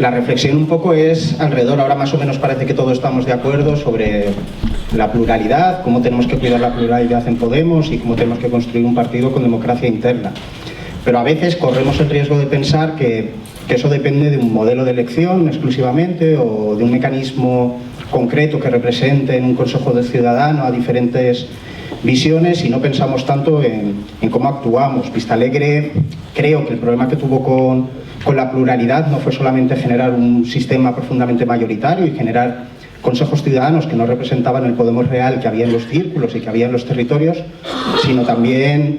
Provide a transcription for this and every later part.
La reflexión un poco es alrededor, ahora más o menos parece que todos estamos de acuerdo sobre la pluralidad, cómo tenemos que cuidar la pluralidad en Podemos y cómo tenemos que construir un partido con democracia interna. Pero a veces corremos el riesgo de pensar que eso depende de un modelo de elección exclusivamente o de un mecanismo concreto que represente en un consejo de ciudadano a diferentes visiones y no pensamos tanto en cómo actuamos. Vistalegre, creo que el problema que tuvo con la pluralidad no fue solamente generar un sistema profundamente mayoritario y generar consejos ciudadanos que no representaban el Podemos real que había en los círculos y que había en los territorios, sino también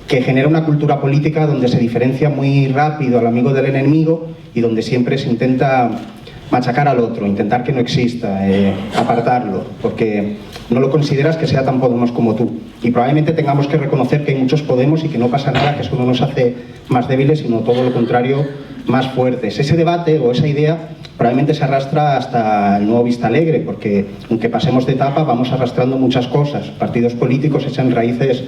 que genera una cultura política donde se diferencia muy rápido al amigo del enemigo y donde siempre se intenta machacar al otro, intentar que no exista, apartarlo, porque no lo consideras que sea tan Podemos como tú. Y probablemente tengamos que reconocer que hay muchos Podemos y que no pasa nada, que eso no nos hace más débiles, sino todo lo contrario, más fuertes. Ese debate o esa idea probablemente se arrastra hasta el nuevo Vistalegre, porque aunque pasemos de etapa vamos arrastrando muchas cosas. Partidos políticos echan raíces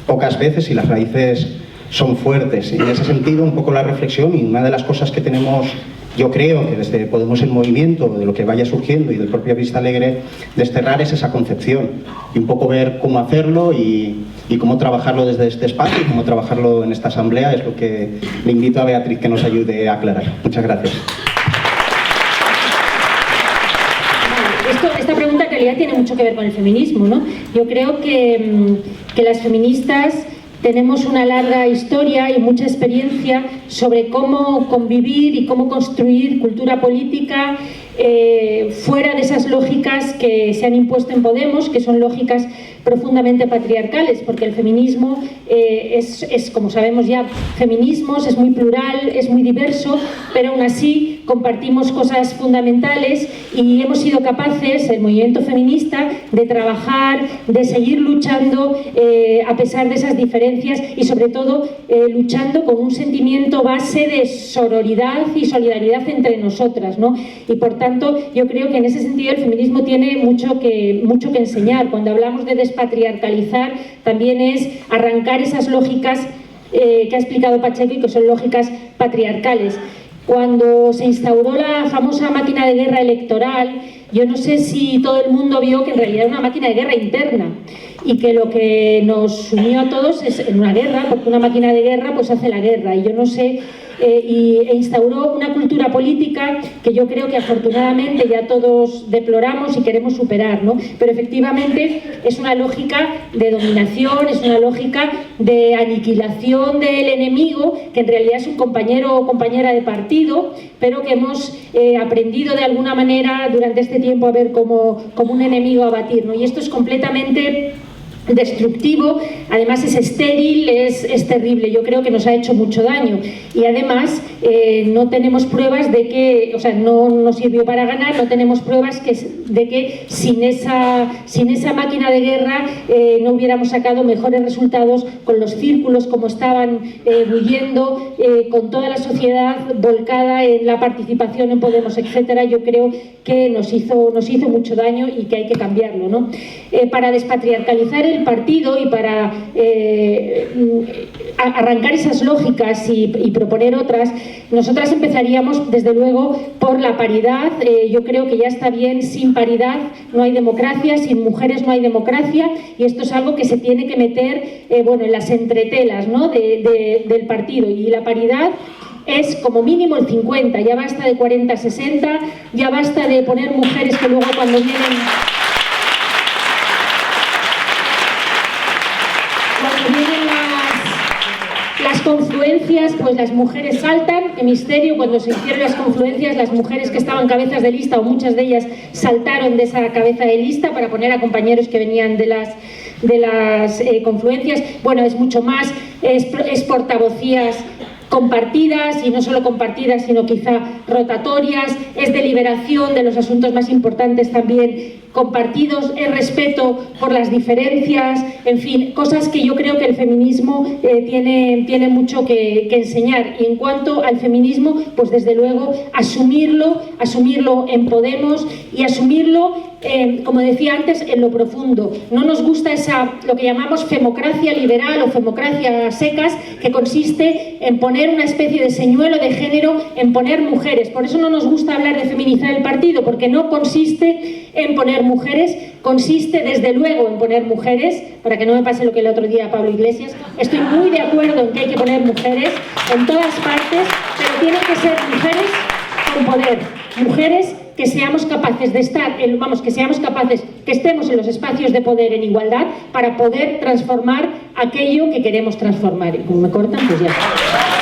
pocas veces y las raíces son fuertes. Y en ese sentido, un poco la reflexión y una de las cosas que tenemos, yo creo que desde Podemos en Movimiento, de lo que vaya surgiendo y del propio Vistalegre, desterrar es esa concepción y un poco ver cómo hacerlo y cómo trabajarlo desde este espacio y cómo trabajarlo en esta asamblea es lo que le invito a Beatriz que nos ayude a aclarar. Muchas gracias. Esta pregunta en realidad tiene mucho que ver con el feminismo, ¿no? Yo creo que las feministas tenemos una larga historia y mucha experiencia sobre cómo convivir y cómo construir cultura política fuera de esas lógicas que se han impuesto en Podemos, que son lógicas profundamente patriarcales, porque el feminismo es, como sabemos ya, feminismos, es muy plural, es muy diverso, pero aún así compartimos cosas fundamentales y hemos sido capaces, el movimiento feminista, de trabajar, de seguir luchando a pesar de esas diferencias y sobre todo luchando con un sentimiento base de sororidad y solidaridad entre nosotras, ¿no? Y por tanto yo creo que en ese sentido el feminismo tiene mucho que enseñar. Cuando hablamos de despatriarcalizar también es arrancar esas lógicas que ha explicado Pacheco y que son lógicas patriarcales. Cuando se instauró la famosa máquina de guerra electoral, yo no sé si todo el mundo vio que en realidad era una máquina de guerra interna y que lo que nos unió a todos es en una guerra, porque una máquina de guerra pues hace la guerra, y yo no sé, e instauró una cultura política que yo creo que afortunadamente ya todos deploramos y queremos superar, ¿no? Pero efectivamente es una lógica de dominación, es una lógica de aniquilación del enemigo, que en realidad es un compañero o compañera de partido, pero que hemos aprendido de alguna manera durante este tiempo a ver como un enemigo a batir, ¿no? Y esto es completamente destructivo, además es estéril, es terrible. Yo creo que nos ha hecho mucho daño y además no tenemos pruebas de que, o sea, no nos sirvió para ganar, no tenemos pruebas de que sin esa máquina de guerra no hubiéramos sacado mejores resultados con los círculos como estaban huyendo, con toda la sociedad volcada en la participación en Podemos, etcétera. Yo creo que nos hizo mucho daño y que hay que cambiarlo, ¿no? Para despatriarcalizar el partido y para arrancar esas lógicas y proponer otras, nosotras empezaríamos desde luego por la paridad. Yo creo que ya está bien, sin paridad no hay democracia, sin mujeres no hay democracia, y esto es algo que se tiene que meter bueno, en las entretelas, ¿no? del partido, y la paridad es como mínimo el 50, ya basta de 40-60, ya basta de poner mujeres que luego cuando vienen las confluencias, pues las mujeres saltan, qué misterio, cuando se hicieron las confluencias las mujeres que estaban cabezas de lista o muchas de ellas saltaron de esa cabeza de lista para poner a compañeros que venían de las confluencias. Bueno, es mucho más, es portavocías compartidas, y no solo compartidas sino quizá rotatorias, es deliberación de los asuntos más importantes también compartidos, es respeto por las diferencias, en fin, cosas que yo creo que el feminismo tiene mucho que enseñar. Y en cuanto al feminismo, pues desde luego asumirlo en Podemos y asumirlo, como decía antes, en lo profundo. No nos gusta lo que llamamos femocracia liberal o femocracia secas, que consiste en poner una especie de señuelo de género, en poner mujeres. Por eso no nos gusta hablar de feminizar el partido, porque no consiste en poner mujeres, consiste desde luego en poner mujeres, para que no me pase lo que el otro día Pablo Iglesias. Estoy muy de acuerdo en que hay que poner mujeres en todas partes, pero tienen que ser mujeres con poder, mujeres que seamos capaces de estar, que estemos en los espacios de poder en igualdad para poder transformar aquello que queremos transformar. Y como me cortan, pues ya está.